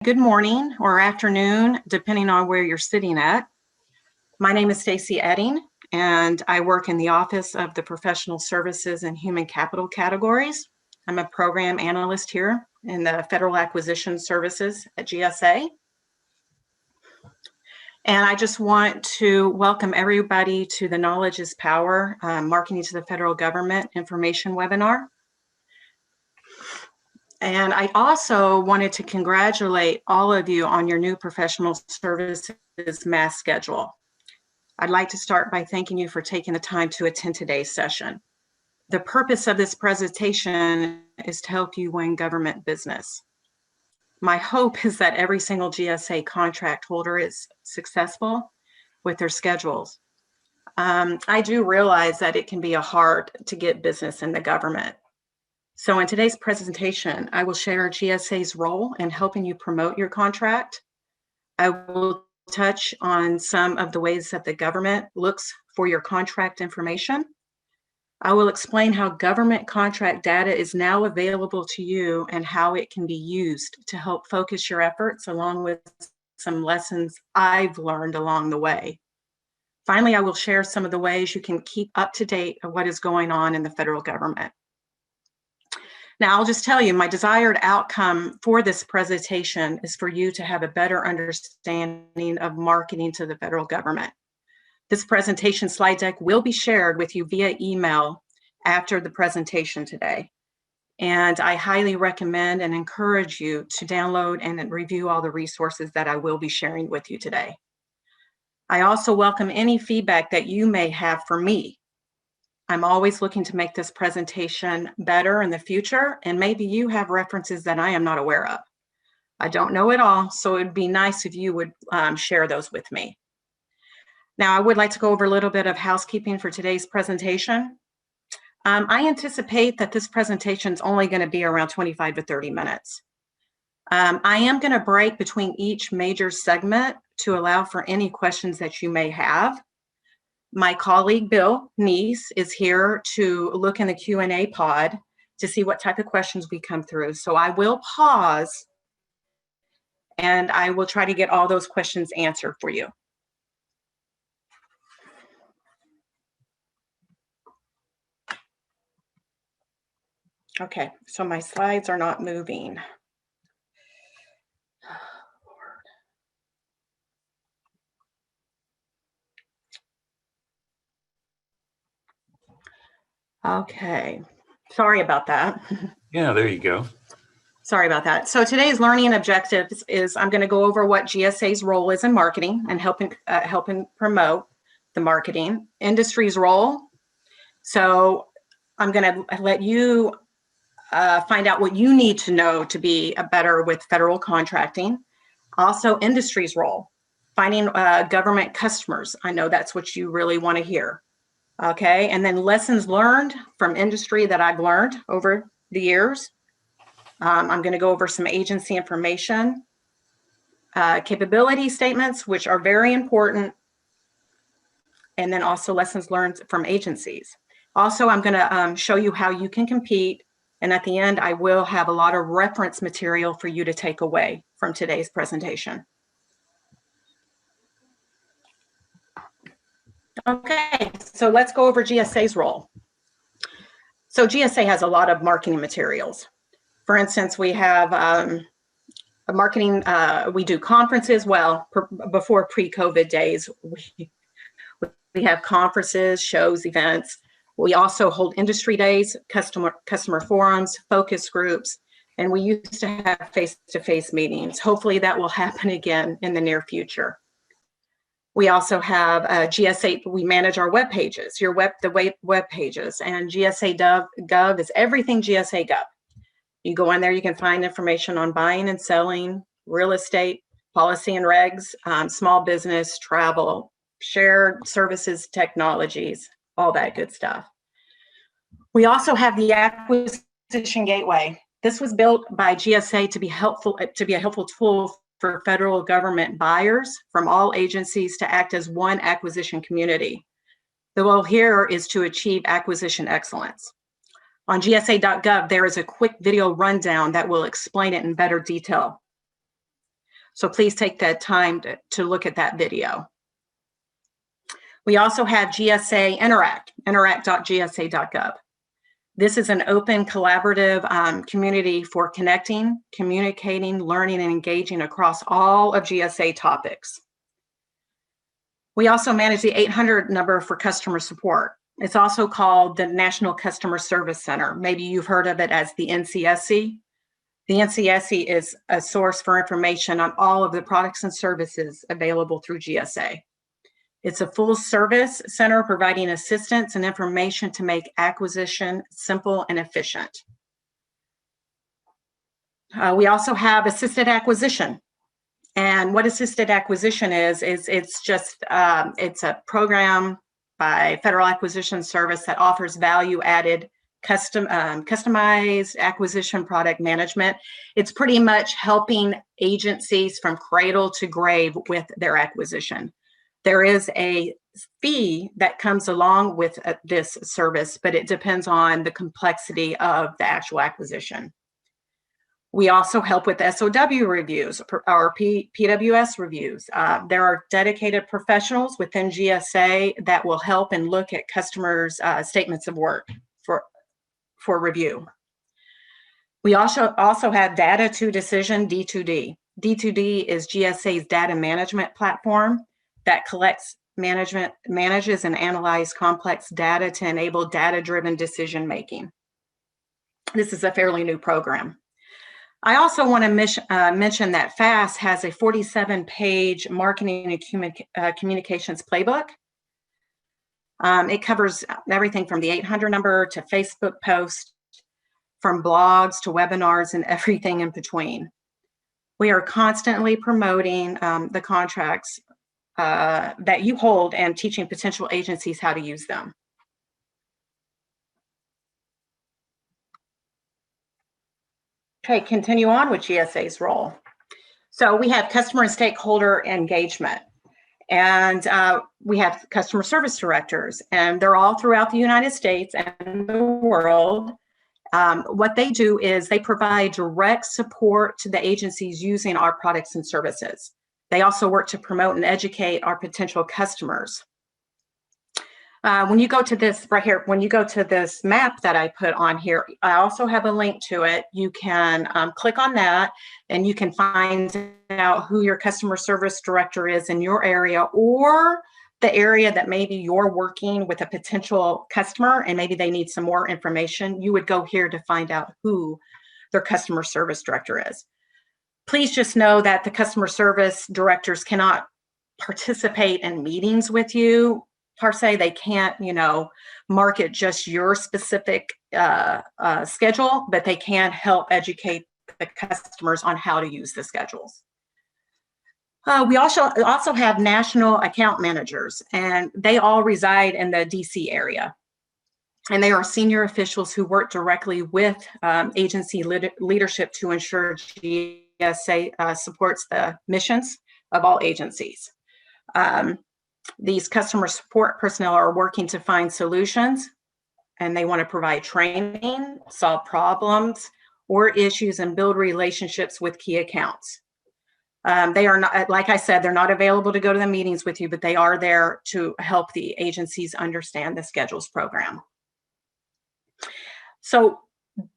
Good morning or afternoon, depending on where you're sitting at. My name is Stacy Edding, and I work in the Office of the Professional Services and Human Capital categories. I'm a program analyst here in the Federal Acquisition Services at GSA. And I just want to welcome everybody to the Knowledge is Power Marketing to the Federal Government information webinar. And I also wanted to congratulate all of you on your new professional services mass schedule. I'd like to start by thanking you for taking the time to attend today's session. The purpose of this presentation is to help you win government business. My hope is that every single GSA contract holder is successful with their schedules. I do realize that it can be hard to get business in the government. So in today's presentation, I will share GSA's role in helping you promote your contract. I will touch on some of the ways that the government looks for your contract information. I will explain how government contract data is now available to you and how it can be used to help focus your efforts, along with some lessons I've learned along the way. Finally, I will share some of the ways you can keep up to date of what is going on in the federal government. Now, I'll just tell you, my desired outcome for this presentation is for you to have a better understanding of marketing to the federal government. This presentation slide deck will be shared with you via email after the presentation today. And I highly recommend and encourage you to download and review all the resources that I will be sharing with you today. I also welcome any feedback that you may have for me. I'm always looking to make this presentation better in the future, and maybe you have references that I am not aware of. I don't know it all, so it'd be nice if you would share those with me. Now, I would like to go over a little bit of housekeeping for today's presentation. I anticipate that this presentation is only going to be around 25 to 30 minutes. I am going to break between each major segment to allow for any questions that you may have. My colleague, Bill Neese, is here to look in the Q&A pod to see what type of questions we come through. So I will pause and I will try to get all those questions answered for you. Okay, so my slides are not moving. Okay, sorry about that. Yeah, there you go. Sorry about that. So today's learning objectives is I'm going to go over what GSA's role is in marketing and helping promote the marketing industry's role. So I'm going to let you find out what you need to know to be better with federal contracting. Also, industry's role, finding government customers. I know that's what you really want to hear. Okay, and then lessons learned from industry that I've learned over the years. I'm going to go over some agency information, capability statements, which are very important, and then also lessons learned from agencies. Also, I'm going to show you how you can compete, and at the end, I will have a lot of reference material for you to take away from today's presentation. Okay, so let's go over GSA's role. So GSA has a lot of marketing materials. For instance, we have a marketing, we do conferences. Well, before pre-COVID days, we have conferences, shows, events. We also hold industry days, customer forums, focus groups, and we used to have face-to-face meetings. Hopefully that will happen again in the near future. We also have GSA, we manage our web pages, the web pages, and GSA Gov is everything GSA Gov. You go in there, you can find information on buying and selling, real estate, policy and regs, small business, travel, shared services, technologies, all that good stuff. We also have the Acquisition Gateway. This was built by GSA to be a helpful tool for federal government buyers from all agencies to act as one acquisition community. The goal here is to achieve acquisition excellence. On gsa.gov, there is a quick video rundown that will explain it in better detail. So please take that time to look at that video. We also have GSA Interact, interact.gsa.gov. This is an open, collaborative community for connecting, communicating, learning, and engaging across all of GSA topics. We also manage the 800 number for customer support. It's also called the National Customer Service Center. Maybe you've heard of it as the NCSC. The NCSC is a source for information on all of the products and services available through GSA. It's a full service center providing assistance and information to make acquisition simple and efficient. We also have assisted acquisition. And what assisted acquisition is it's just, it's a program by Federal Acquisition Service that offers value-added customized acquisition product management. It's pretty much helping agencies from cradle to grave with their acquisition. There is a fee that comes along with this service, but it depends on the complexity of the actual acquisition. We also help with SOW reviews or PWS reviews. There are dedicated professionals within GSA that will help and look at customers' statements of work for review. We also have Data to Decision, D2D. D2D is GSA's data management platform that collects, manages, and analyzes complex data to enable data-driven decision making. This is a fairly new program. I also want to mention that FAST has a 47-page marketing and communications playbook. It covers everything from the 800 number to Facebook posts, from blogs to webinars and everything in between. We are constantly promoting the contracts that you hold and teaching potential agencies how to use them. Okay, continue on with GSA's role. So we have customer and stakeholder engagement, and we have customer service directors, and they're all throughout the United States and the world. What they do is they provide direct support to the agencies using our products and services. They also work to promote and educate our potential customers. When you go to this right here, when you go to this map that I put on here, I also have a link to it. You can click on that and you can find out who your customer service director is in your area, or the area that maybe you're working with a potential customer and maybe they need some more information. You would go here to find out who their customer service director is. Please just know that the customer service directors cannot participate in meetings with you per se. They can't, market just your specific schedule, but they can help educate the customers on how to use the schedules. We also have national account managers, and they all reside in the DC area. And they are senior officials who work directly with agency leadership to ensure GSA supports the missions of all agencies. These customer support personnel are working to find solutions, and they want to provide training, solve problems or issues, and build relationships with key accounts. They are not, like I said, they're not available to go to the meetings with you, but they are there to help the agencies understand the schedules program. So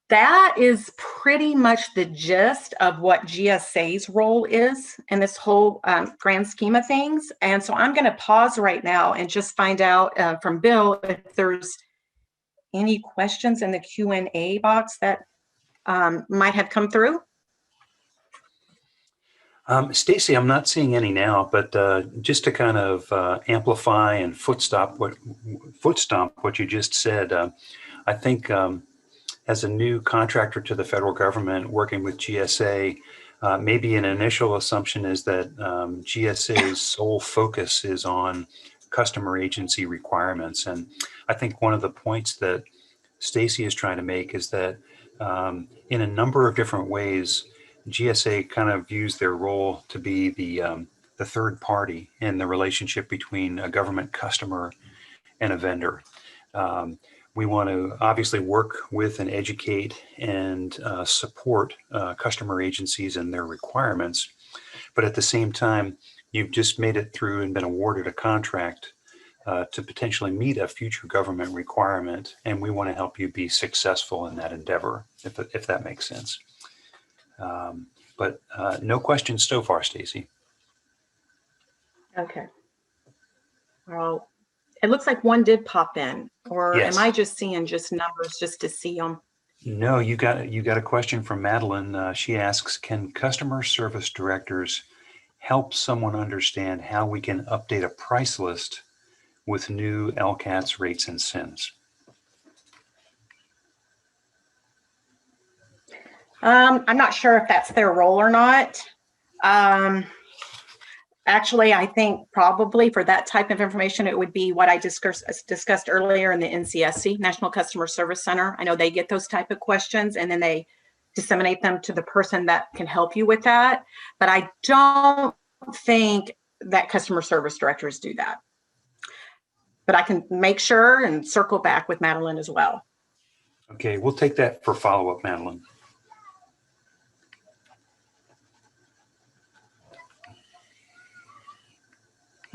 that is pretty much the gist of what GSA's role is in this whole grand scheme of things. And so I'm going to pause right now and just find out from Bill if there's any questions in the Q&A box that might have come through. Stacy, I'm not seeing any now, but just to kind of amplify and foot stomp what you just said, I think as a new contractor to the federal government working with GSA, maybe an initial assumption is that GSA's sole focus is on customer agency requirements. And I think one of the points that Stacy is trying to make is that in a number of different ways, GSA kind of views their role to be the third party in the relationship between a government customer and a vendor. We want to obviously work with and educate and support customer agencies and their requirements. But at the same time, you've just made it through and been awarded a contract to potentially meet a future government requirement, and we want to help you be successful in that endeavor, if that makes sense. But no questions so far, Stacy. Okay. Well, it looks like one did pop in, or Yes. am I just seeing just numbers just to see them? No, you got a question from Madeline. She asks, can customer service directors help someone understand how we can update a price list with new LCATS rates and SINs? I'm not sure if that's their role or not. Actually, I think probably for that type of information, it would be what I discussed earlier in the NCSC, National Customer Service Center. I know they get those type of questions and then they disseminate them to the person that can help you with that. But I don't think that customer service directors do that. But I can make sure and circle back with Madeline as well. Okay, we'll take that for follow-up, Madeline.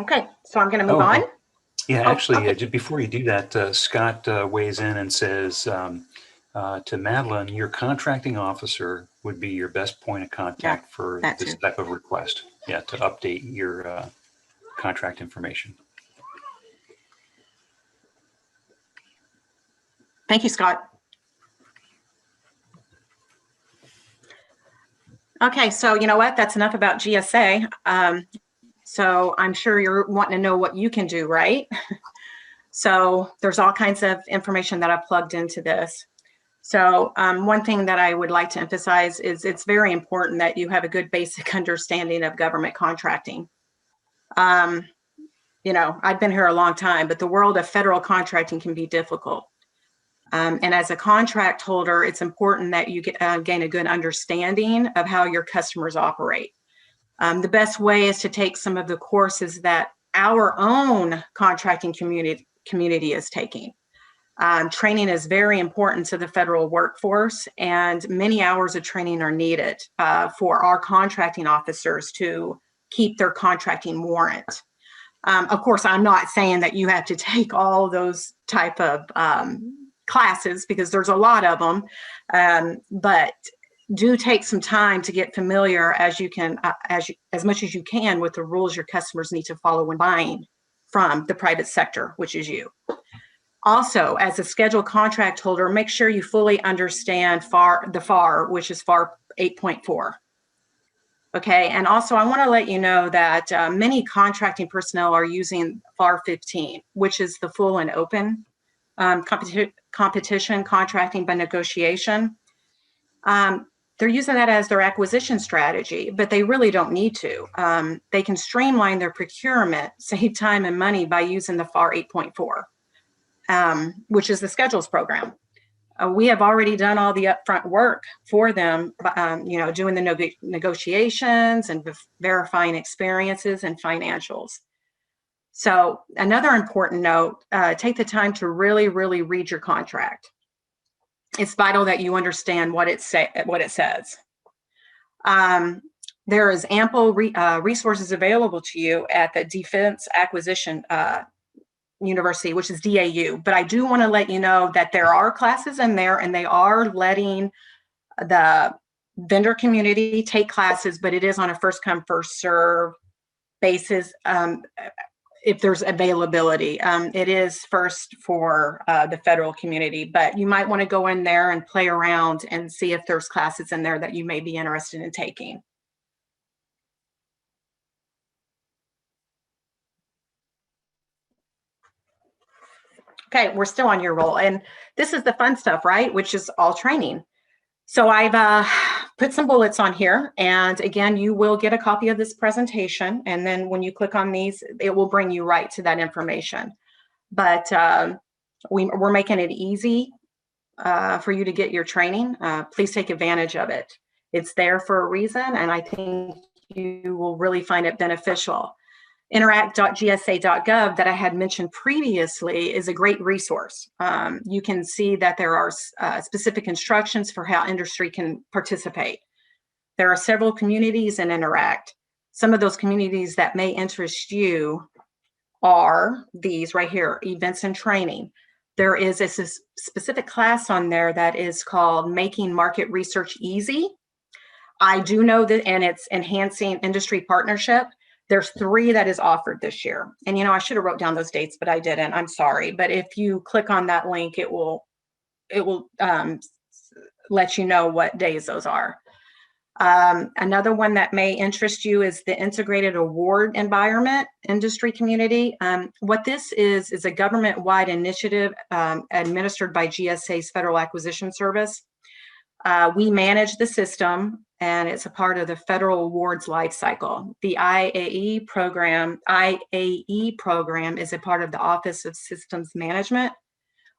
Okay, so I'm going to move on. Yeah, actually, okay. Just before you do that, Scott weighs in and says to Madeline, your contracting officer would be your best point of contact for this type of request. Yeah, to update your contract information. Thank you, Scott. Okay, so you know what? That's enough about GSA. So I'm sure you're wanting to know what you can do, right? So there's all kinds of information that I've plugged into this. So one thing that I would like to emphasize is it's very important that you have a good basic understanding of government contracting. You know, I've been here a long time, but the world of federal contracting can be difficult. And as a contract holder, it's important that you gain a good understanding of how your customers operate. The best way is to take some of the courses that our own contracting community is taking. Training is very important to the federal workforce, and many hours of training are needed for our contracting officers to keep their contracting warrant. Of course, I'm not saying that you have to take all those type of classes because there's a lot of them, but do take some time to get familiar as much as you can with the rules your customers need to follow when buying from the private sector, which is you. Also, as a scheduled contract holder, make sure you fully understand the FAR, which is FAR 8.4. Okay, and also I want to let you know that many contracting personnel are using FAR 15, which is the full and open competition contracting by negotiation. They're using that as their acquisition strategy, but they really don't need to. They can streamline their procurement, save time and money by using the FAR 8.4, which is the schedules program. We have already done all the upfront work for them, you know, doing the negotiations and verifying experiences and financials. So another important note, take the time to really, really read your contract. It's vital that you understand what it says. There is ample resources available to you at the Defense Acquisition University, which is DAU. But I do want to let you know that there are classes in there, and they are letting the vendor community take classes, but it is on a first come, first serve basis. If there's availability, it is first for the federal community, but you might want to go in there and play around and see if there's classes in there that you may be interested in taking. Okay, we're still on your roll, and this is the fun stuff, right? Which is all training. So I've put some bullets on here, and again, you will get a copy of this presentation, and then when you click on these, it will bring you right to that information. But we're making it easy for you to get your training. Please take advantage of it. It's there for a reason, and I think you will really find it beneficial. Interact.gsa.gov that I had mentioned previously is a great resource. You can see that there are specific instructions for how industry can participate. There are several communities in Interact. Some of those communities that may interest you are these right here, events and training. There is a specific class on there that is called Making Market Research Easy. I do know that, and it's enhancing industry partnership. There's 3 that is offered this year. And I should have wrote down those dates, but I didn't. I'm sorry. But if you click on that link, it will let you know what days those are. Another one that may interest you is the Integrated Award Environment Industry Community. What this is a government-wide initiative administered by GSA's Federal Acquisition Service. We manage the system, and it's a part of the federal awards life cycle. The IAE program is a part of the Office of Systems Management,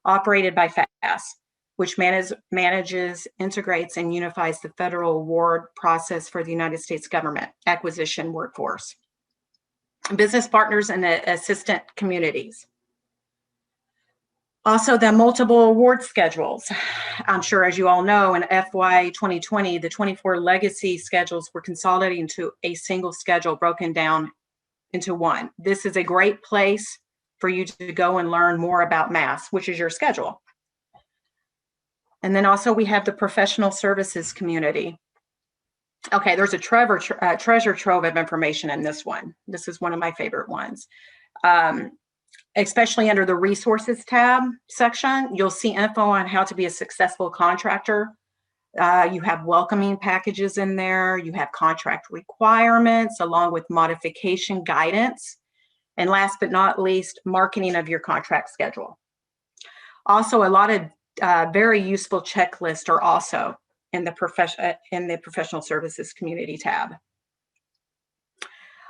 operated by FAST, which manages, integrates, and unifies the federal award process for the United States government acquisition workforce, business partners, and the assistant communities. Also, the multiple award schedules. I'm sure, as you all know, in FY2020, the 24 legacy schedules were consolidated into a single schedule broken down into one. This is a great place for you to go and learn more about MAS, which is your schedule. And then also we have the professional services community. Okay, there's a treasure trove of information in this one. This is one of my favorite ones. Especially under the resources tab section, you'll see info on how to be a successful contractor. You have welcoming packages in there. You have contract requirements along with modification guidance. And last but not least, marketing of your contract schedule. Also, a lot of very useful checklists are also in the professional services community tab.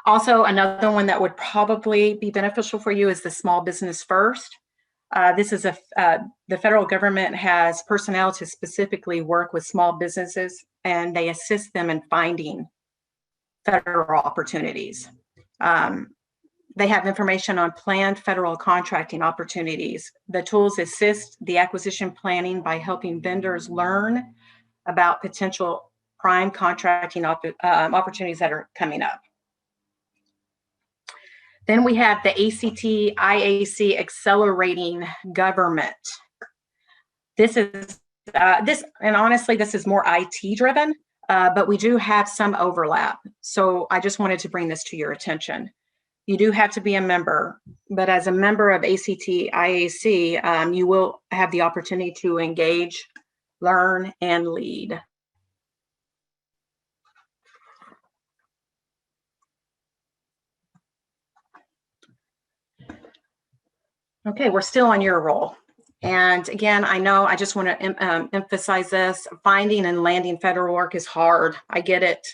Also, another one that would probably be beneficial for you is the Small Business First. This is the federal government has personnel to specifically work with small businesses, and they assist them in finding federal opportunities. They have information on planned federal contracting opportunities. The tools assist the acquisition planning by helping vendors learn about potential prime contracting opportunities that are coming up. Then we have the ACT IAC Accelerating Government. This is and honestly, this is more IT driven, but we do have some overlap. So I just wanted to bring this to your attention. You do have to be a member, but as a member of ACT IAC, you will have the opportunity to engage, learn, and lead. Okay, we're still on your role. And again, I just want to emphasize this. Finding and landing federal work is hard. I get it.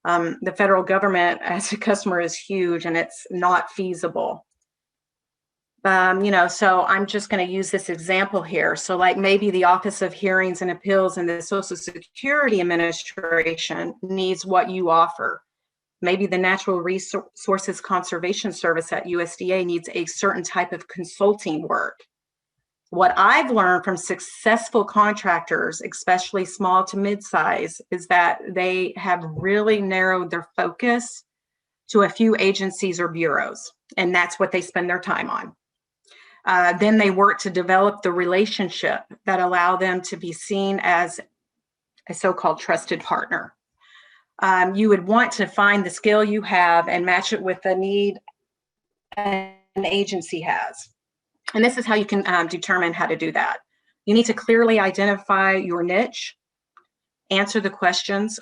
The federal government as a customer is huge and it's not feasible. So I'm just going to use this example here. So like maybe the Office of Hearings and Appeals and the Social Security Administration needs what you offer. Maybe the Natural Resources Conservation Service at USDA needs a certain type of consulting work. What I've learned from successful contractors, especially small to mid-size, is that they have really narrowed their focus to a few agencies or bureaus, and that's what they spend their time on. Then they work to develop the relationship that allow them to be seen as a so-called trusted partner. You would want to find the skill you have and match it with the need an agency has. And this is how you can determine how to do that. You need to clearly identify your niche, answer the questions,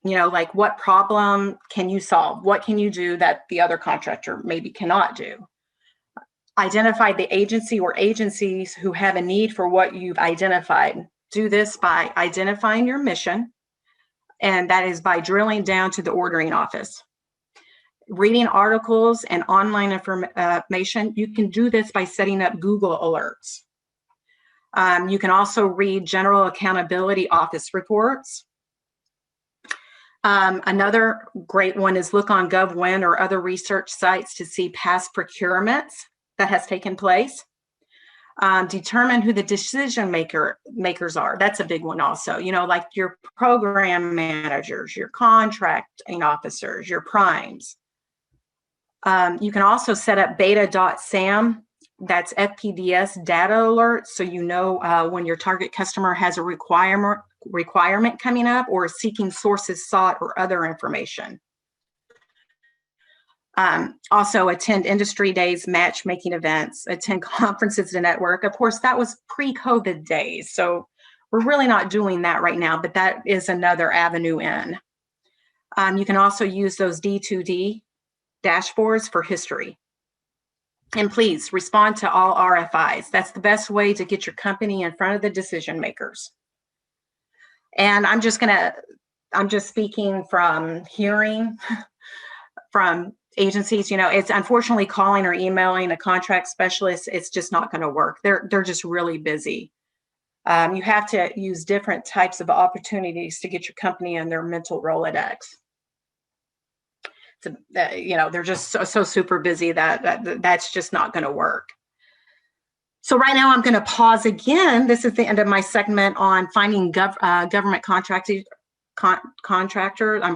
like what problem can you solve? What can you do that the other contractor maybe cannot do? Identify the agency or agencies who have a need for what you've identified. Do this by identifying your mission, and that is by drilling down to the ordering office. Reading articles and online information, you can do this by setting up Google alerts. You can also read General Accountability Office reports. Another great one is look on GovWin or other research sites to see past procurements that has taken place. Determine who the decision makers are. That's a big one also. You know, like your program managers, your contracting officers, your primes. You can also set up beta.sam. That's FPDS data alerts, so you know when your target customer has a requirement coming up or is seeking sources sought or other information. Also attend industry days, matchmaking events, attend conferences to network. Of course, that was pre-COVID days, so we're really not doing that right now, but that is another avenue in. You can also use those D2D dashboards for history. And please respond to all RFIs. That's the best way to get your company in front of the decision makers. And I'm just speaking from hearing from agencies. You know, it's unfortunately calling or emailing a contract specialist, it's just not going to work. They're just really busy. You have to use different types of opportunities to get your company in their mental Rolodex. You know, they're just so super busy that's just not going to work. So right now I'm going to pause again. This is the end of my segment on finding government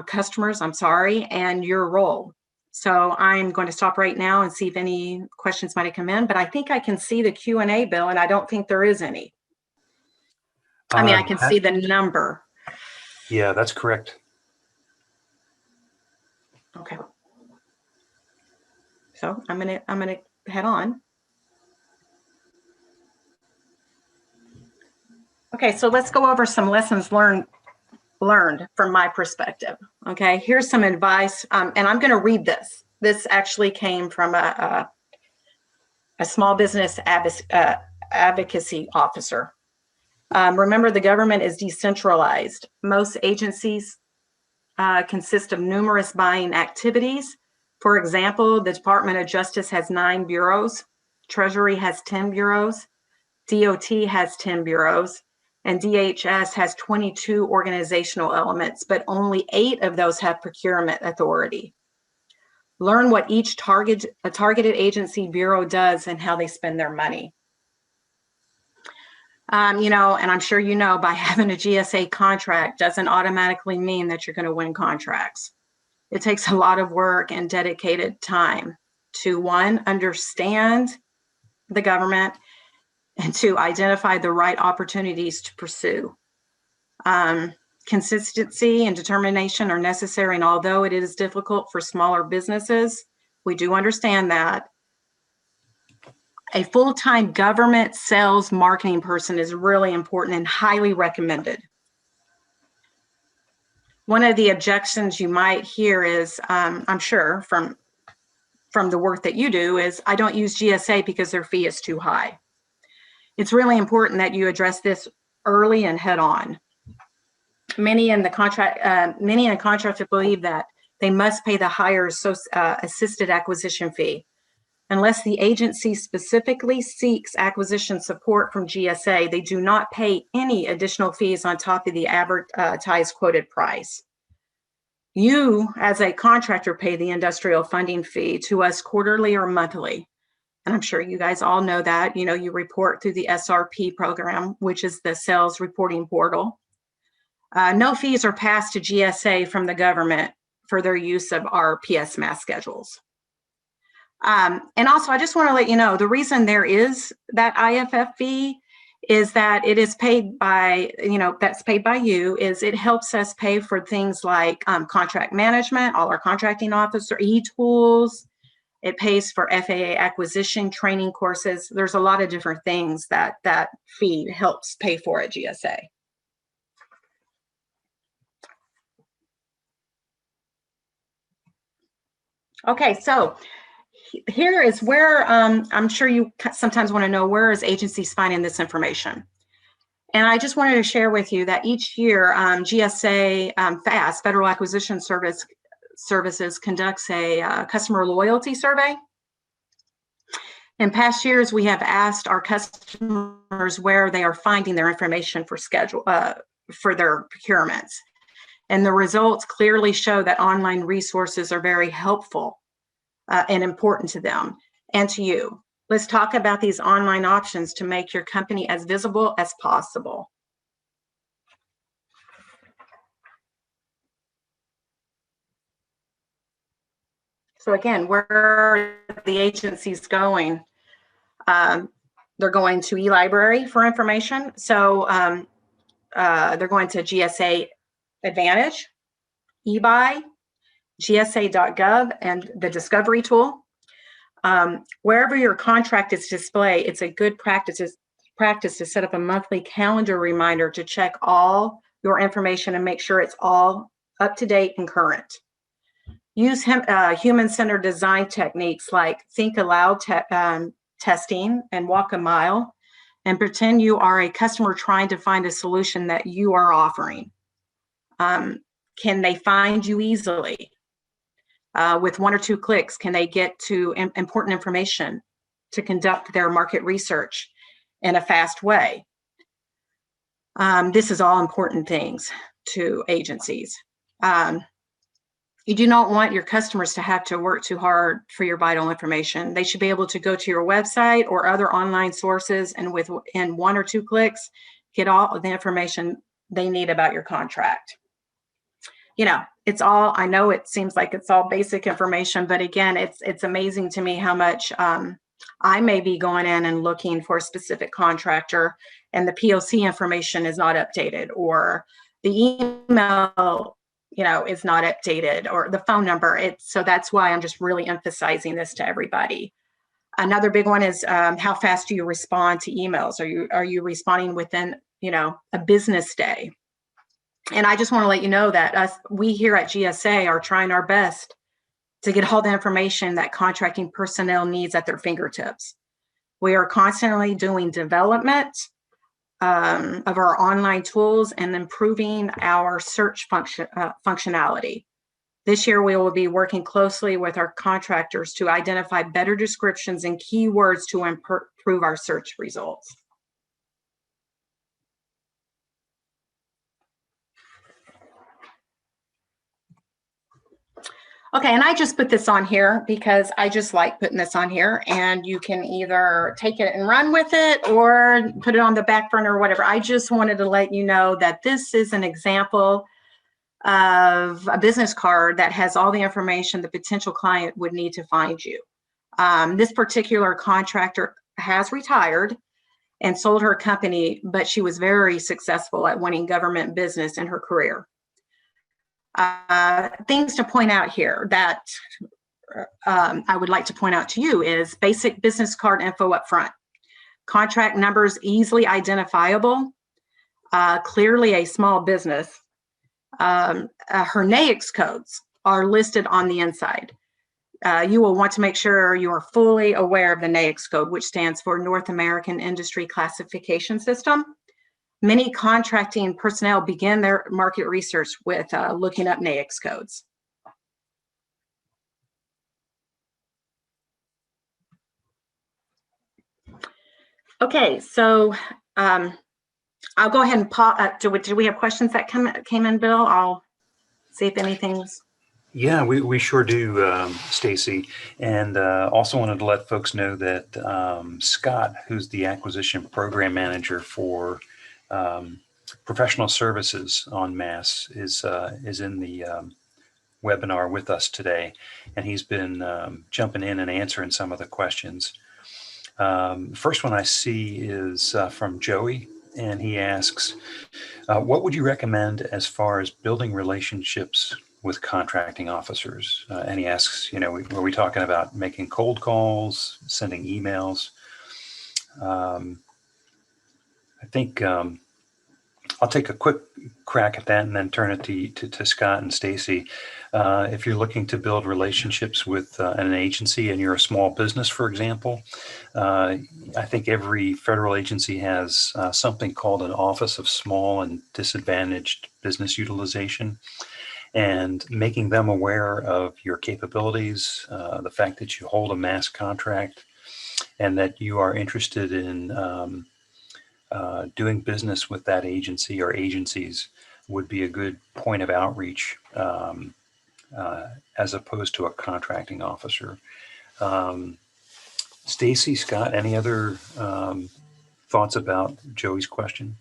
customers, I'm sorry, and your role. So I'm going to stop right now and see if any questions might have come in, but I think I can see the Q&A, Bill, and I don't think there is any. I mean, I can see the number. Yeah, that's correct. Okay. So I'm gonna head on. Okay, so let's go over some lessons learned from my perspective. Okay, here's some advice, and I'm going to read this. This actually came from a small business advocacy officer. Remember, the government is decentralized. Most agencies consist of numerous buying activities. For example, the Department of Justice has 9 bureaus, Treasury has 10 bureaus, DOT has 10 bureaus, and DHS has 22 organizational elements, but only 8 of those have procurement authority. Learn what each targeted agency bureau does and how they spend their money. You know, and I'm sure you know, by having a GSA contract doesn't automatically mean that you're going to win contracts. It takes a lot of work and dedicated time to, one, understand the government, and to identify the right opportunities to pursue. Consistency and determination are necessary, and although it is difficult for smaller businesses, we do understand that. A full-time government sales marketing person is really important and highly recommended. One of the objections you might hear is, I'm sure from the work that you do, is I don't use GSA because their fee is too high. It's really important that you address this early and head on. Many in the contract believe that they must pay the higher assisted acquisition fee. Unless the agency specifically seeks acquisition support from GSA, they do not pay any additional fees on top of the advertised quoted price. You, as a contractor, pay the industrial funding fee to us quarterly or monthly. And I'm sure you guys all know that. You know, you report through the SRP program, which is the sales reporting portal. No fees are passed to GSA from the government for their use of our PS mass schedules. And also, I just want to let you know, the reason there is that IFF fee is that it is paid by, you know, that's paid by you, is it helps us pay for things like contract management, all our contracting officer e-tools. It pays for FAA acquisition training courses. There's a lot of different things that that fee helps pay for at GSA. Okay, so here is where I'm sure you sometimes want to know, where is agencies finding this information? And I just wanted to share with you that each year GSA FAST, Federal Acquisition Services, conducts a customer loyalty survey. In past years, we have asked our customers where they are finding their information for for their procurements. And the results clearly show that online resources are very helpful and important to them and to you. Let's talk about these online options to make your company as visible as possible. So again, where are the agencies going? They're going to eLibrary for information. So they're going to GSA Advantage, eBuy, GSA.gov, and the Discovery tool. Wherever your contract is displayed, it's a good practice to set up a monthly calendar reminder to check all your information and make sure it's all up to date and current. Use human-centered design techniques like think aloud testing and walk a mile, and pretend you are a customer trying to find a solution that you are offering. Can they find you easily? With 1 or 2 clicks, can they get to important information to conduct their market research in a fast way? This is all important things to agencies. You do not want your customers to have to work too hard for your vital information. They should be able to go to your website or other online sources and in 1 or 2 clicks, get all of the information they need about your contract. You know, it's all, I know it seems like it's all basic information, but again, it's amazing to me how much I may be going in and looking for a specific contractor and the POC information is not updated, or the email, you know, is not updated, or the phone number. So that's why I'm just really emphasizing this to everybody. Another big one is how fast do you respond to emails? Are you responding within, you know, a business day? And I just want to let you know that we here at GSA are trying our best to get all the information that contracting personnel needs at their fingertips. We are constantly doing development of our online tools and improving our search functionality. This year, we will be working closely with our contractors to identify better descriptions and keywords to improve our search results. Okay, and I just put this on here because I just like putting this on here, and you can either take it and run with it or put it on the back burner or whatever. I just wanted to let you know that this is an example of a business card that has all the information the potential client would need to find you. This particular contractor has retired and sold her company, but she was very successful at winning government business in her career. Things to point out here that I would like to point out to you is basic business card info up front, contract numbers easily identifiable, clearly a small business. Her NAICS codes are listed on the inside. You will want to make sure you are fully aware of the NAICS code, which stands for North American Industry Classification System. Many contracting personnel begin their market research with looking up NAICS codes. Okay, so I'll go ahead and pause. Do we have questions that came in, Bill? I'll see if anything's. Yeah, we sure do, Stacy. And also wanted to let folks know that Scott, who's the acquisition program manager for professional services on MAS, is in the webinar with us today, and he's been jumping in and answering some of the questions. First one I see is from Joey, and he asks, what would you recommend as far as building relationships with contracting officers? And he asks, you know, were we talking about making cold calls, sending emails? I think I'll take a quick crack at that and then turn it to Scott and Stacy. If you're looking to build relationships with an agency and you're a small business, for example, I think every federal agency has something called an Office of Small and Disadvantaged Business Utilization, and making them aware of your capabilities, the fact that you hold a MAS contract, and that you are interested in doing business with that agency or agencies would be a good point of outreach as opposed to a contracting officer. Stacy, Scott, any other thoughts about Joey's question?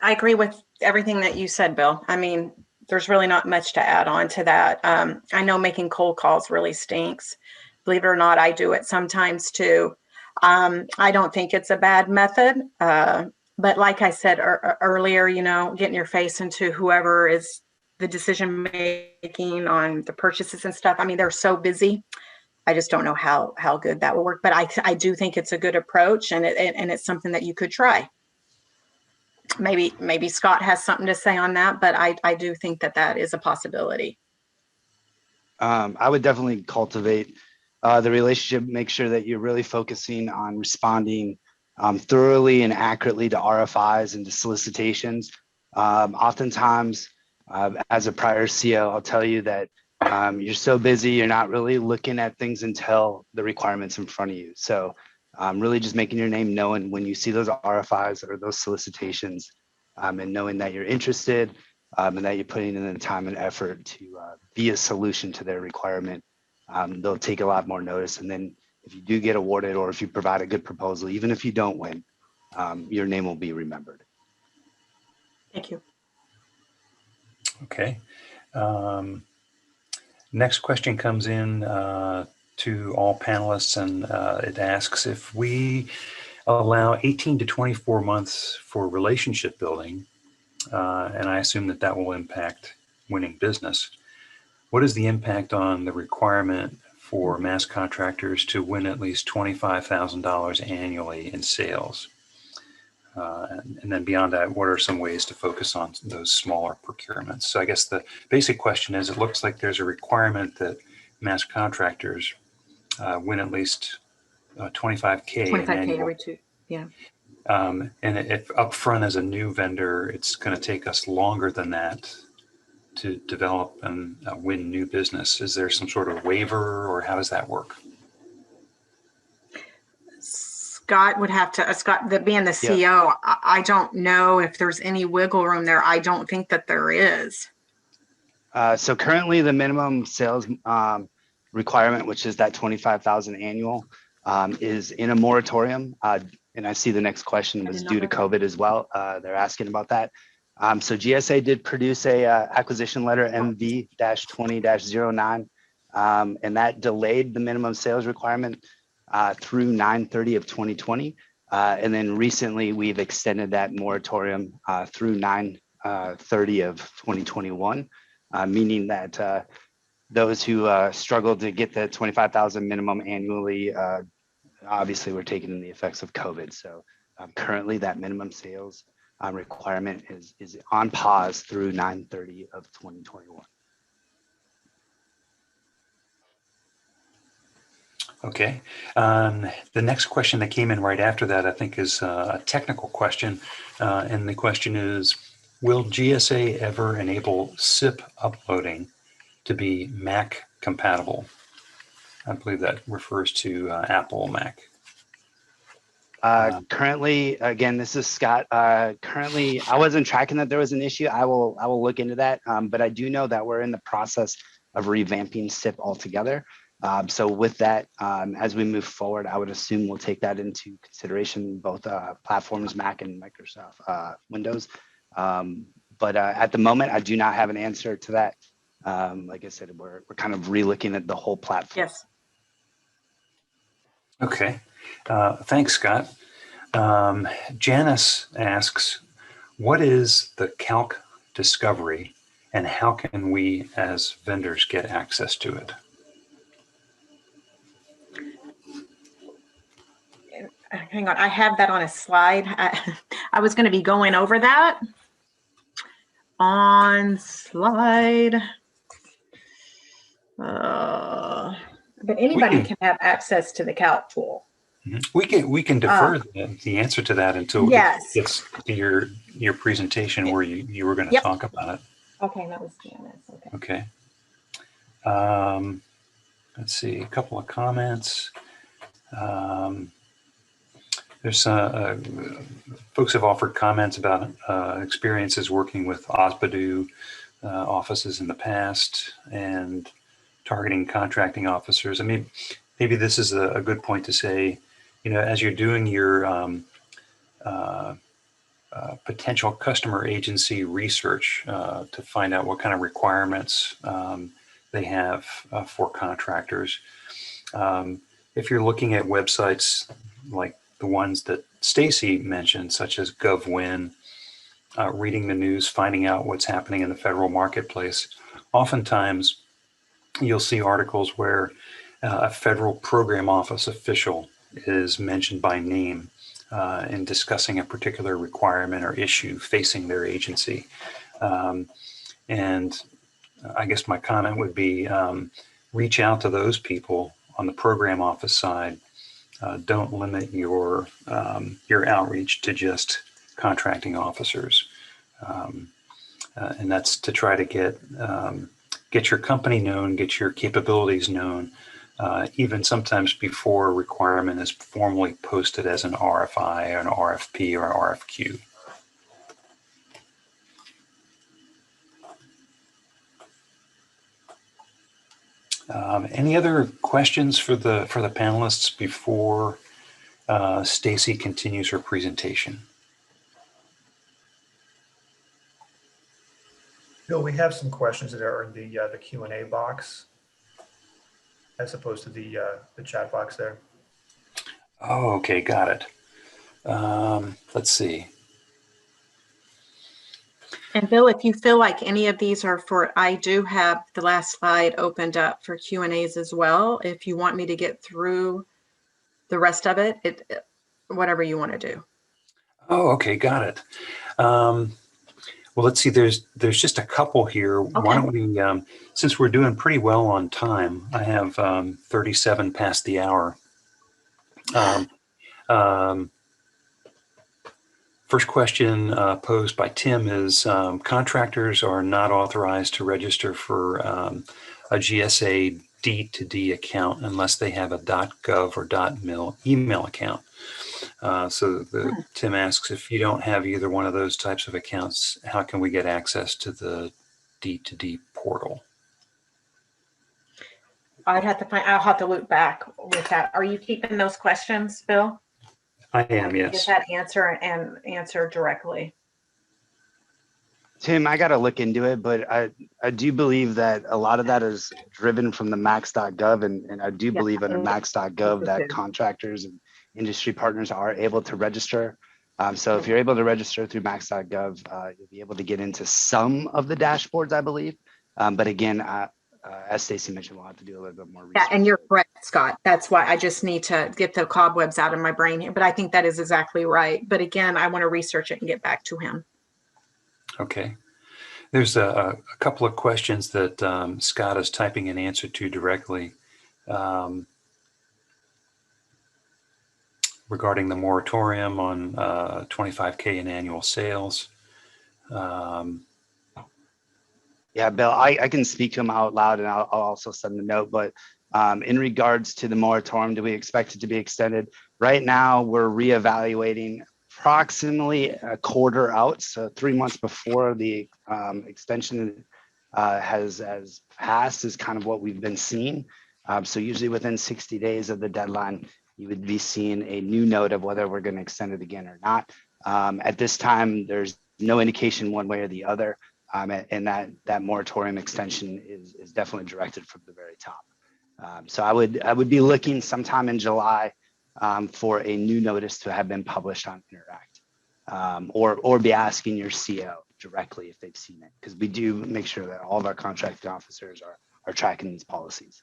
I agree with everything that you said, Bill. I mean, there's really not much to add on to that. I know making cold calls really stinks. Believe it or not, I do it sometimes too. I don't think it's a bad method. But like I said earlier, getting your face into whoever is the decision making on the purchases and stuff. I mean, they're so busy. I just don't know how good that will work. But I do think it's a good approach, and it's something that you could try. Maybe Scott has something to say on that, but I do think that is a possibility. I would definitely cultivate the relationship, make sure that you're really focusing on responding thoroughly and accurately to RFIs and to solicitations. Oftentimes, as a prior CO, I'll tell you that you're so busy, you're not really looking at things until the requirements in front of you. So really just making your name known when you see those RFIs or those solicitations, and knowing that you're interested and that you're putting in the time and effort to be a solution to their requirement. They'll take a lot more notice. And then if you do get awarded, or if you provide a good proposal, even if you don't win, your name will be remembered. Thank you. Okay. Next question comes in to all panelists, and it asks if we allow 18 to 24 months for relationship building, and I assume that will impact winning business. What is the impact on the requirement for mass contractors to win at least $25,000 annually in sales? And then beyond that, what are some ways to focus on those smaller procurements? So I guess the basic question is, it looks like there's a requirement that mass contractors win at least 25K in 25K annual. every two. Yeah. And if upfront as a new vendor, it's going to take us longer than that to develop and win new business. Is there some sort of waiver, or how does that work? Scott would have to, Scott, being the CEO, Yeah. I don't know if there's any wiggle room there. I don't think that there is. So currently the minimum sales requirement, which is that 25,000 annual, is in a moratorium. And I see the next question was due to COVID as well. They're asking about that. So GSA did produce a acquisition letter MV-20-09, and that delayed the minimum sales requirement through 9/30 of 2020. And then recently we've extended that moratorium through 9/30 of 2021, meaning that those who struggled to get the 25,000 minimum annually, obviously were taken in the effects of COVID. So currently that minimum sales requirement is on pause through 9/30 of 2021. Okay. The next question that came in right after that, I think, is a technical question. And the question is, will GSA ever enable SIP uploading to be Mac compatible? I believe that refers to Apple Mac. Currently, again, this is Scott. Currently, I wasn't tracking that there was an issue. I will look into that. But I do know that we're in the process of revamping SIP altogether. So with that, as we move forward, I would assume we'll take that into consideration, both platforms, Mac and Microsoft Windows. But at the moment, I do not have an answer to that. Like I said, we're kind of re-looking at the whole platform. Yes. Okay. Thanks, Scott. Janice asks, what is the calc discovery and how can we as vendors get access to it? Hang on, I have that on a slide. I was going to be going over that on slide. But anybody can have access to the calc tool. We can defer the answer to that until yes. it gets to your presentation where you were going to talk about it. Okay, that was Janice. Okay. Let's see, a couple of comments. There's folks have offered comments about experiences working with OSPADU offices in the past and targeting contracting officers. I mean, maybe this is a good point to say, as you're doing your uh, potential customer agency research to find out what kind of requirements they have for contractors. If you're looking at websites like the ones that Stacy mentioned, such as GovWin, reading the news, finding out what's happening in the federal marketplace, oftentimes you'll see articles where a federal program office official is mentioned by name in discussing a particular requirement or issue facing their agency. And I guess my comment would be reach out to those people on the program office side. Don't limit your outreach to just contracting officers. And that's to try to get your company known, get your capabilities known, even sometimes before a requirement is formally posted as an RFI, or an RFP, or an RFQ. Any other questions for the panelists before Stacy continues her presentation? Bill, we have some questions that are in the Q&A box as opposed to the chat box there. Oh, okay, got it. Let's see. And Bill, if you feel like any of these are I do have the last slide opened up for Q&As as well. If you want me to get through the rest of it, whatever you want to do. Oh, okay, got it. Well, let's see. There's just a couple here. Okay. Why don't we, since we're doing pretty well on time, I have 37 past the hour. First question posed by Tim is, contractors are not authorized to register for a GSA D2D account unless they have a .gov or .mil email account. Tim asks, if you don't have either one of those types of accounts, how can we get access to the D2D portal? I'll have to loop back with that. Are you keeping those questions, Bill? I am, yes. Get that answer and answer directly. Tim, I got to look into it, but I do believe that a lot of that is driven from the max.gov, and I do believe under max.gov that contractors and industry partners are able to register. So if you're able to register through max.gov, you'll be able to get into some of the dashboards, I believe. But again, as Stacy mentioned, we'll have to do a little bit more research. Yeah, and you're correct, Scott. That's why I just need to get the cobwebs out of my brain here. But I think that is exactly right. But again, I want to research it and get back to him. Okay. There's a couple of questions that Scott is typing an answer to directly regarding the moratorium on 25K in annual sales. Yeah, Bill, I can speak to him out loud, and I'll also send a note. But in regards to the moratorium, do we expect it to be extended? Right now, we're reevaluating approximately a quarter out, so 3 months before the extension has passed is kind of what we've been seeing. So usually within 60 days of the deadline, you would be seeing a new note of whether we're going to extend it again or not. At this time, there's no indication one way or the other. And that moratorium extension is definitely directed from the very top. So I would be looking sometime in July for a new notice to have been published on Interact, or be asking your CO directly if they've seen it, because we do make sure that all of our contracting officers are tracking these policies.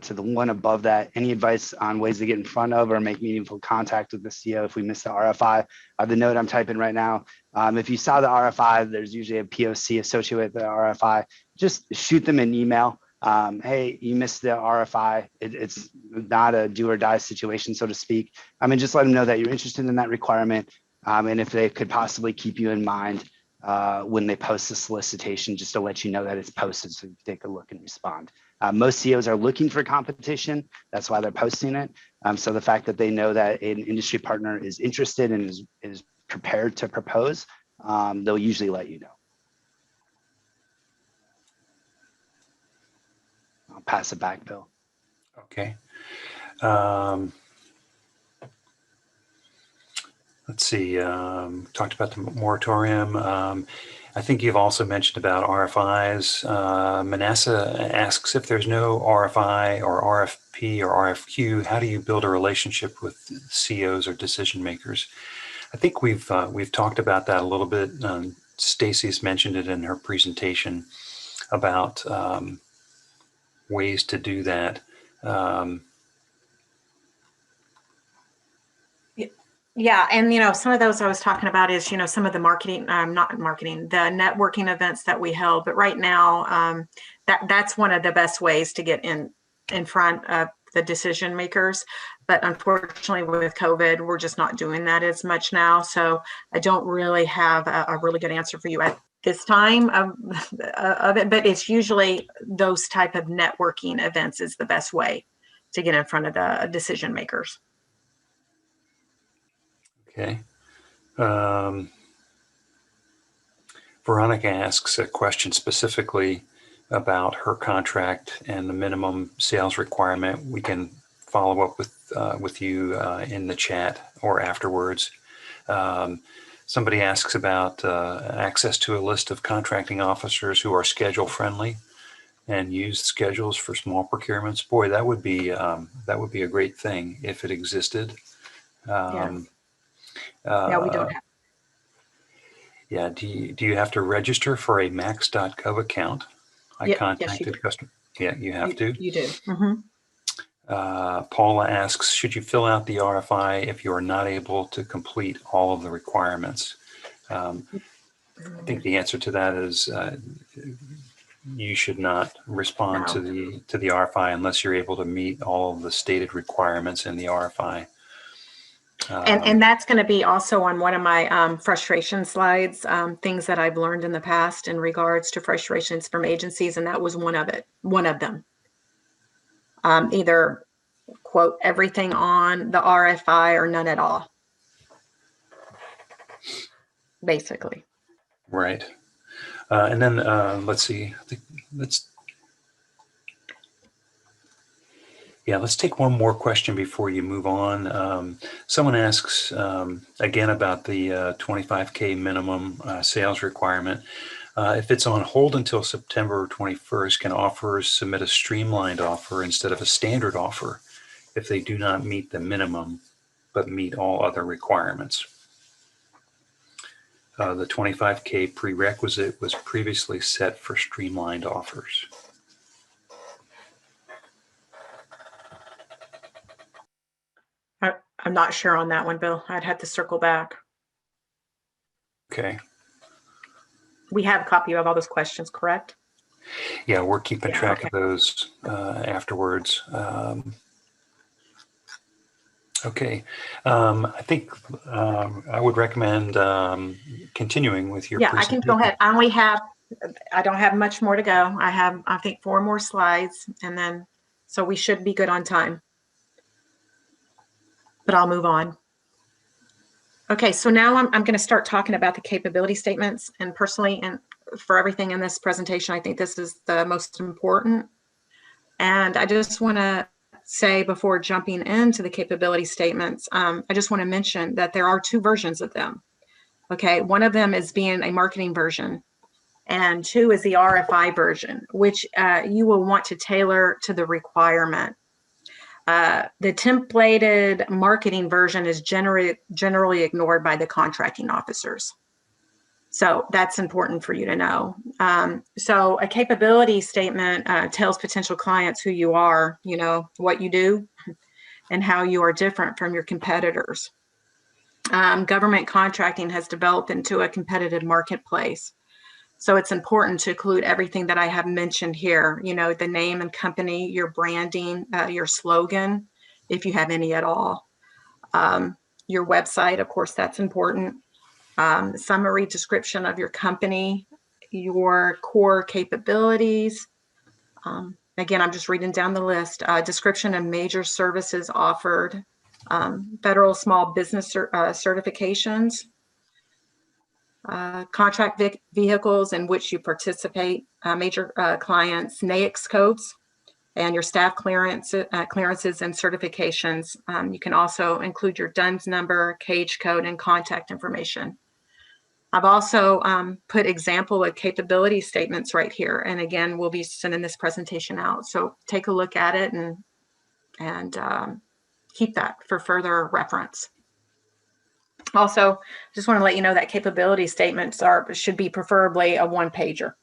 To the one above that, any advice on ways to get in front of or make meaningful contact with the CO if we miss the RFI? The note I'm typing right now, if you saw the RFI, there's usually a POC associated with the RFI. Just shoot them an email. Hey, you missed the RFI. It's not a do or die situation, so to speak. Just let them know that you're interested in that requirement, and if they could possibly keep you in mind when they post the solicitation, just to let you know that it's posted so you can take a look and respond. Most COs are looking for competition. That's why they're posting it. So the fact that they know that an industry partner is interested and is prepared to propose, they'll usually let you know. I'll pass it back, Bill. Okay. Let's see, talked about the moratorium. I think you've also mentioned about RFIs. Manasseh asks, if there's no RFI or RFP or RFQ, how do you build a relationship with CEOs or decision makers? I think we've talked about that a little bit. Stacy's mentioned it in her presentation about ways to do that. Yeah, and some of those I was talking about is some of the marketing, not marketing, the networking events that we held. But right now, that's one of the best ways to get in front of the decision makers. But unfortunately, with COVID, we're just not doing that as much now. So I don't really have a really good answer for you at this time of it. But it's usually those type of networking events is the best way to get in front of the decision makers. Okay. Veronica asks a question specifically about her contract and the minimum sales requirement. We can follow up with you in the chat or afterwards. Somebody asks about access to a list of contracting officers who are schedule friendly and use schedules for small procurements. Boy, that would be a great thing if it existed. Yeah, we don't have. Yeah, do you have to register for a max.gov account? I contacted customer. Yeah, you have to. You do. Mm-hmm. Paula asks, should you fill out the RFI if you are not able to complete all of the requirements? I think the answer to that is you should not respond to the RFI unless you're able to meet all of the stated requirements in the RFI. And that's going to be also on one of my frustration slides, things that I've learned in the past in regards to frustrations from agencies, and that was one of them. Either quote everything on the RFI or none at all, basically. Right. And then let's see. Let's take one more question before you move on. Someone asks again about the 25K minimum sales requirement. If it's on hold until September 21st, can offers submit a streamlined offer instead of a standard offer if they do not meet the minimum but meet all other requirements? The 25K prerequisite was previously set for streamlined offers. I'm not sure on that one, Bill. I'd have to circle back. Okay. We have a copy of all those questions, correct? Yeah, we're keeping track of those afterwards. Okay. I think I would recommend continuing with your presentation. I can go ahead. I don't have much more to go. I have, I think, 4 more slides, and then, so we should be good on time. But I'll move on. Okay, so now I'm going to start talking about the capability statements, and personally, and for everything in this presentation, I think this is the most important. And I just want to say before jumping into the capability statements, I just want to mention that there are 2 versions of them. Okay, one of them is being a marketing version, and 2 is the RFI version, which you will want to tailor to the requirement. The templated marketing version is generally ignored by the contracting officers. So that's important for you to know. So a capability statement tells potential clients who you are, what you do, and how you are different from your competitors. Government contracting has developed into a competitive marketplace. So it's important to include everything that I have mentioned here, the name and company, your branding, your slogan, if you have any at all. Your website, of course, that's important. Summary description of your company, your core capabilities. Again, I'm just reading down the list. Description of major services offered, federal small business certifications, contract vehicles in which you participate, major clients, NAICS codes, and your staff clearances and certifications. You can also include your DUNS number, cage code, and contact information. I've also put example of capability statements right here. And again, we'll be sending this presentation out. So take a look at it and keep that for further reference. Also, just want to let you know that capability statements should be preferably a one-pager.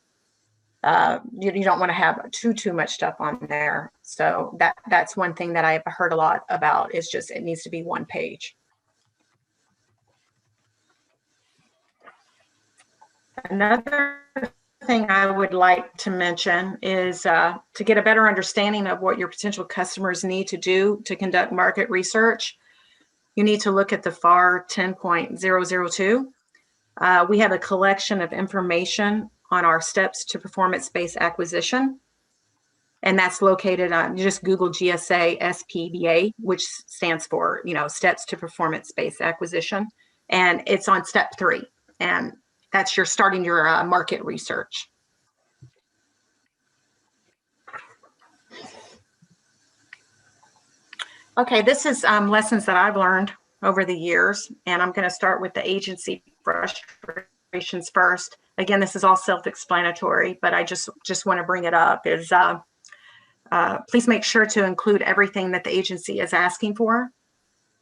You don't want to have too much stuff on there. So that's one thing that I've heard a lot about, is just it needs to be one page. Another thing I would like to mention is to get a better understanding of what your potential customers need to do to conduct market research, you need to look at the FAR 10.002. We have a collection of information on our steps to performance-based acquisition. And that's located on, you just Google GSA SPBA, which stands for, steps to performance-based acquisition. And it's on step 3. And that's starting your market research. Okay, this is lessons that I've learned over the years, and I'm going to start with the agency frustrations first. Again, this is all self-explanatory, but I just want to bring it up, is please make sure to include everything that the agency is asking for.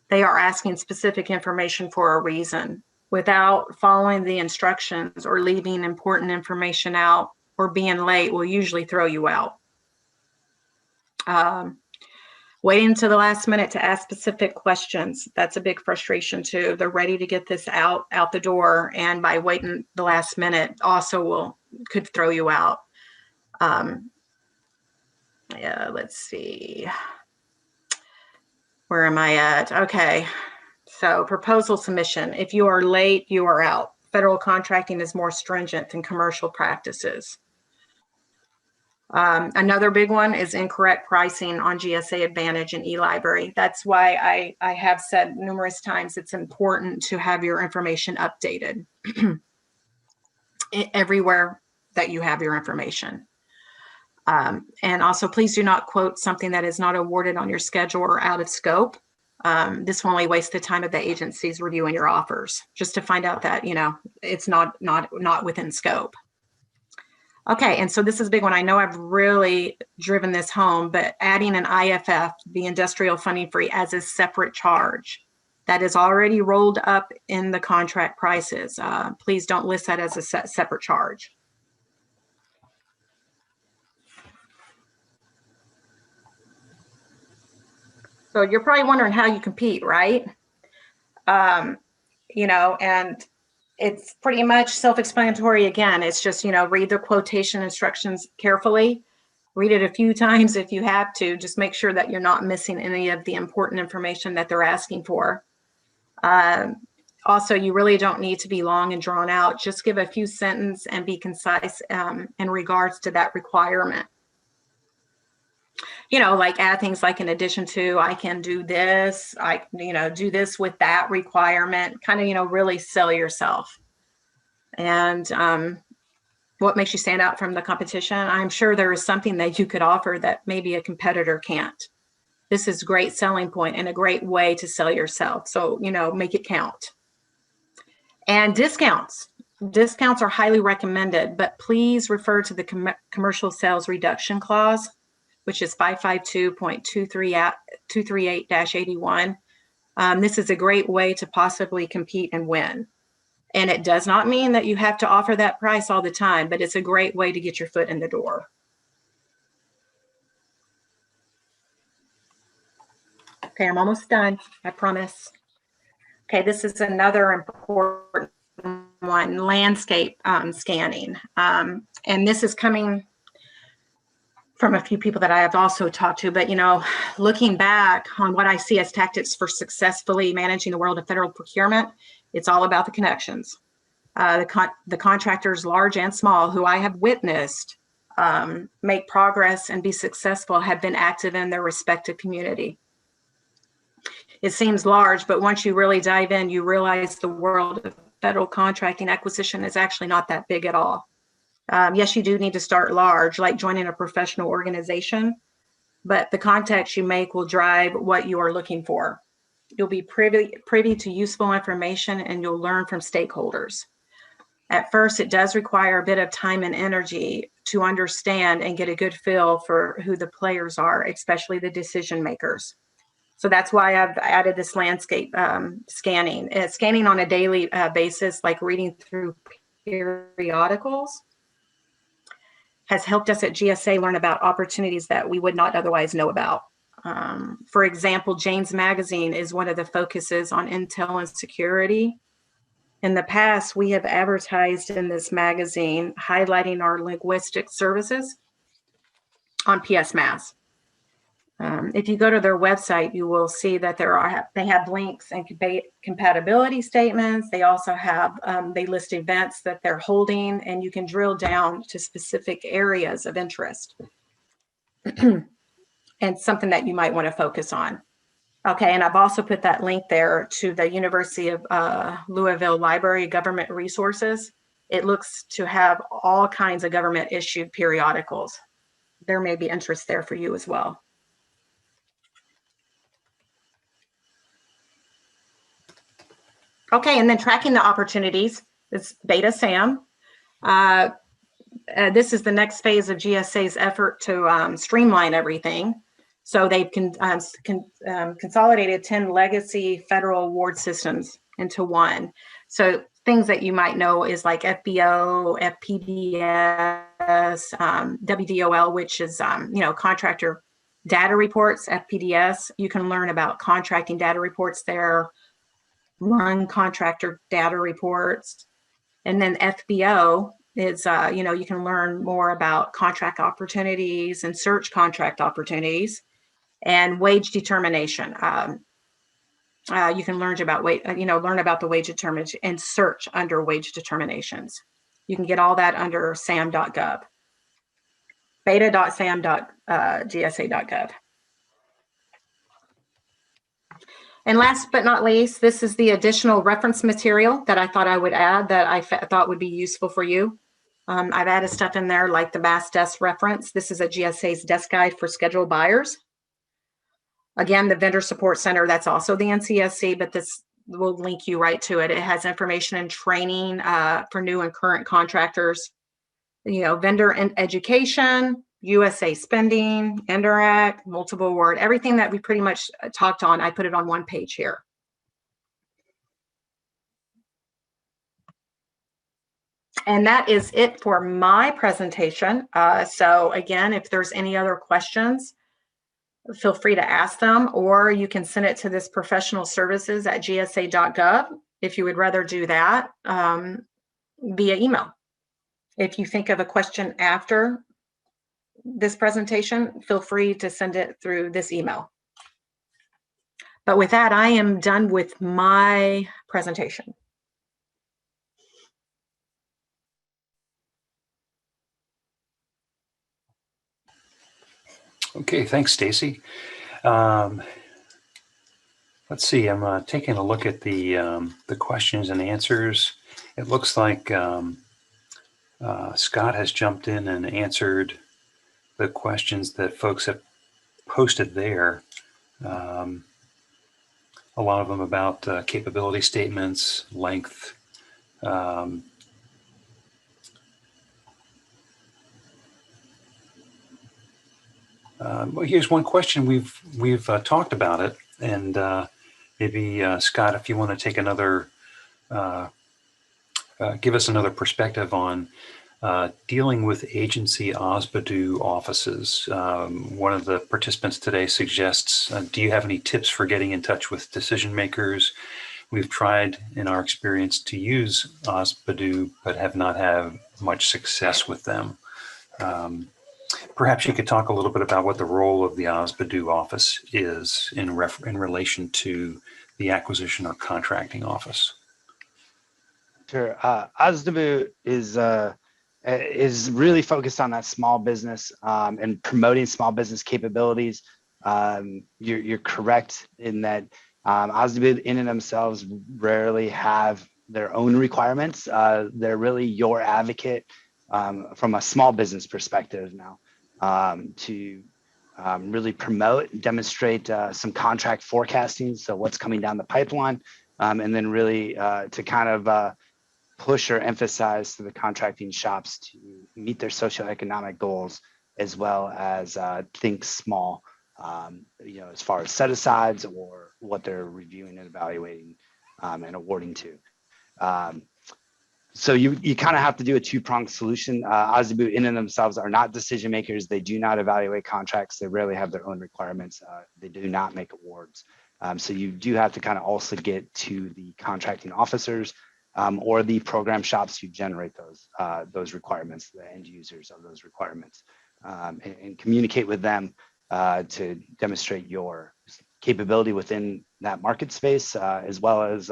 They are asking specific information for a reason. Without following the instructions or leaving important information out or being late will usually throw you out. Waiting to the last minute to ask specific questions, that's a big frustration too. They're ready to get this out the door, and by waiting the last minute also could throw you out. Yeah, let's see. Where am I at? Okay. So proposal submission, if you are late, you are out. Federal contracting is more stringent than commercial practices. Another big one is incorrect pricing on GSA Advantage and eLibrary. That's why I have said numerous times it's important to have your information updated everywhere that you have your information. And also, please do not quote something that is not awarded on your schedule or out of scope. This will only waste the time of the agencies reviewing your offers, just to find out that, it's not within scope. Okay, and so this is a big one. I know I've really driven this home, but adding an IFF, the industrial funding fee, as a separate charge that is already rolled up in the contract prices. Please don't list that as a separate charge. So you're probably wondering how you compete, right? And it's pretty much self-explanatory again. It's just, read the quotation instructions carefully. Read it a few times if you have to. Just make sure that you're not missing any of the important information that they're asking for. Also, you really don't need to be long and drawn out. Just give a few sentences and be concise in regards to that requirement. Like add things like, in addition to, I can do this, do this with that requirement, kind of, really sell yourself. And what makes you stand out from the competition? I'm sure there is something that you could offer that maybe a competitor can't. This is a great selling point and a great way to sell yourself. So, make it count. And discounts. Discounts are highly recommended, but please refer to the commercial sales reduction clause, which is 552.238-81. This is a great way to possibly compete and win. And it does not mean that you have to offer that price all the time, but it's a great way to get your foot in the door. Okay, I'm almost done, I promise. Okay, this is another important one, landscape scanning. And this is coming from a few people that I have also talked to, but looking back on what I see as tactics for successfully managing the world of federal procurement, it's all about the connections. The contractors, large and small, who I have witnessed make progress and be successful, have been active in their respective community. It seems large, but once you really dive in, you realize the world of federal contracting acquisition is actually not that big at all. Yes, you do need to start large, like joining a professional organization, but the contacts you make will drive what you are looking for. You'll be privy to useful information, and you'll learn from stakeholders. At first, it does require a bit of time and energy to understand and get a good feel for who the players are, especially the decision makers. So that's why I've added this landscape scanning. Scanning on a daily basis, like reading through periodicals, has helped us at GSA learn about opportunities that we would not otherwise know about. For example, Jane's Magazine is one of the focuses on intel and security. In the past, we have advertised in this magazine highlighting our linguistic services on PS Mass. If you go to their website, you will see that they have links and compatibility statements. They also have, they list events that they're holding, and you can drill down to specific areas of interest and something that you might want to focus on. Okay, and I've also put that link there to the University of Louisville Library Government Resources. It looks to have all kinds of government issued periodicals. There may be interest there for you as well. Okay, and then tracking the opportunities is Beta SAM. This is the next phase of GSA's effort to streamline everything. So they've consolidated 10 legacy federal award systems into one. So things that you might know is like FBO, FPDS, WDOL, which is contractor data reports, FPDS. You can learn about contracting data reports there, run contractor data reports. And then FBO is, you can learn more about contract opportunities and search contract opportunities. And wage determination. You can learn about the wage determination and search under wage determinations. You can get all that under sam.gov, beta.sam.gsa.gov. And last but not least, this is the additional reference material that I thought I would add that I thought would be useful for you. I've added stuff in there like the Mass Desk reference. This is a GSA's desk guide for scheduled buyers. Again, the Vendor Support Center, that's also the NCSC, but this will link you right to it. It has information and training for new and current contractors, vendor and education, USA spending, indirect, multiple award, everything that we pretty much talked on, I put it on one page here. And that is it for my presentation. So again, if there's any other questions, feel free to ask them, or you can send it to this professional services at gsa.gov if you would rather do that via email. If you think of a question after this presentation, feel free to send it through this email. But with that, I am done with my presentation. Okay, thanks, Stacy. Let's see. I'm taking a look at the questions and answers. It looks like Scott has jumped in and answered the questions that folks have posted there. A lot of them about capability statements, length. Well, here's one question. We've talked about it, and maybe Scott, if you want to take another, give us another perspective on dealing with agency OSBADU offices. One of the participants today suggests, do you have any tips for getting in touch with decision makers? We've tried, in our experience, to use OSBADU, but have not had much success with them. Perhaps you could talk a little bit about what the role of the OSBADU office is in relation to the acquisition or contracting office. Sure. OSBADU is really focused on that small business and promoting small business capabilities. You're correct in that OSBADU in and themselves rarely have their own requirements. They're really your advocate from a small business perspective now to really promote and demonstrate some contract forecasting, so what's coming down the pipeline, and then really to kind of push or emphasize to the contracting shops to meet their socioeconomic goals, as well as think small, as far as set-asides or what they're reviewing and evaluating and awarding to. So you kind of have to do a two-pronged solution. Azibu in and themselves are not decision makers. They do not evaluate contracts. They rarely have their own requirements. They do not make awards. So you do have to kind of also get to the contracting officers or the program shops who generate those requirements, the end users of those requirements, and communicate with them to demonstrate your capability within that market space, as well as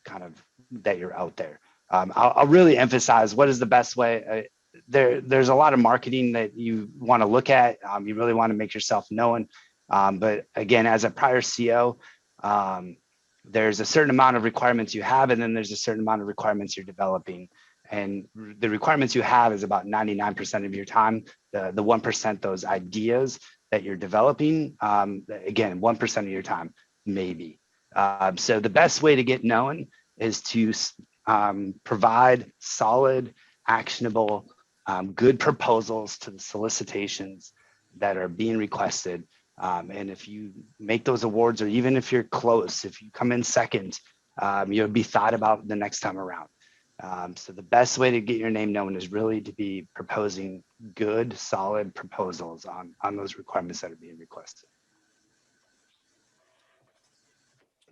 kind of that you're out there. I'll really emphasize what is the best way. There's a lot of marketing that you want to look at. You really want to make yourself known. But again, as a prior CO, there's a certain amount of requirements you have, and then there's a certain amount of requirements you're developing. And the requirements you have is about 99% of your time. The 1%, those ideas that you're developing, again, 1% of your time, maybe. So the best way to get known is to provide solid, actionable, good proposals to the solicitations that are being requested. And if you make those awards, or even if you're close, if you come in second, you'll be thought about the next time around. So the best way to get your name known is really to be proposing good, solid proposals on those requirements that are being requested.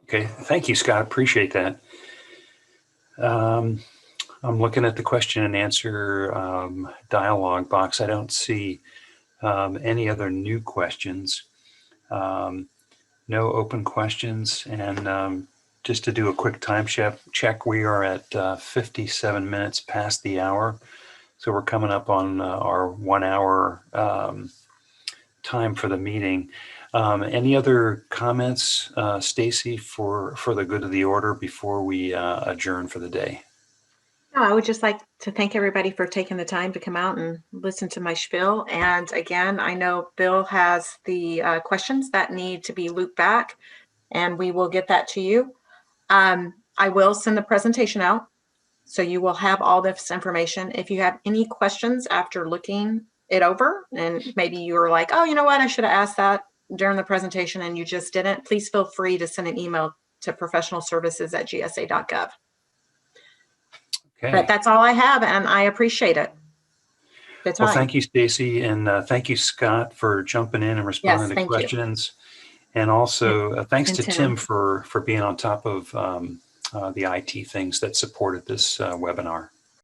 Okay, thank you, Scott. Appreciate that. I'm looking at the question and answer dialog box. I don't see any other new questions. No open questions. And just to do a quick time check, we are at 57 minutes past the hour. So we're coming up on our 1 hour time for the meeting. Any other comments, Stacy, for the good of the order before we adjourn for the day? No, I would just like to thank everybody for taking the time to come out and listen to my spiel. And again, I know Bill has the questions that need to be looped back, and we will get that to you. I will send the presentation out, so you will have all this information. If you have any questions after looking it over, and maybe you were like, oh, you know what, I should have asked that during the presentation and you just didn't, please feel free to send an email to professionalservices@gsa.gov. Okay. But that's all I have, and I appreciate it. Well, thank you, Stacy, and thank you, Scott, for jumping in and responding to questions. And also thanks to Tim for being on top of the IT things that supported this webinar.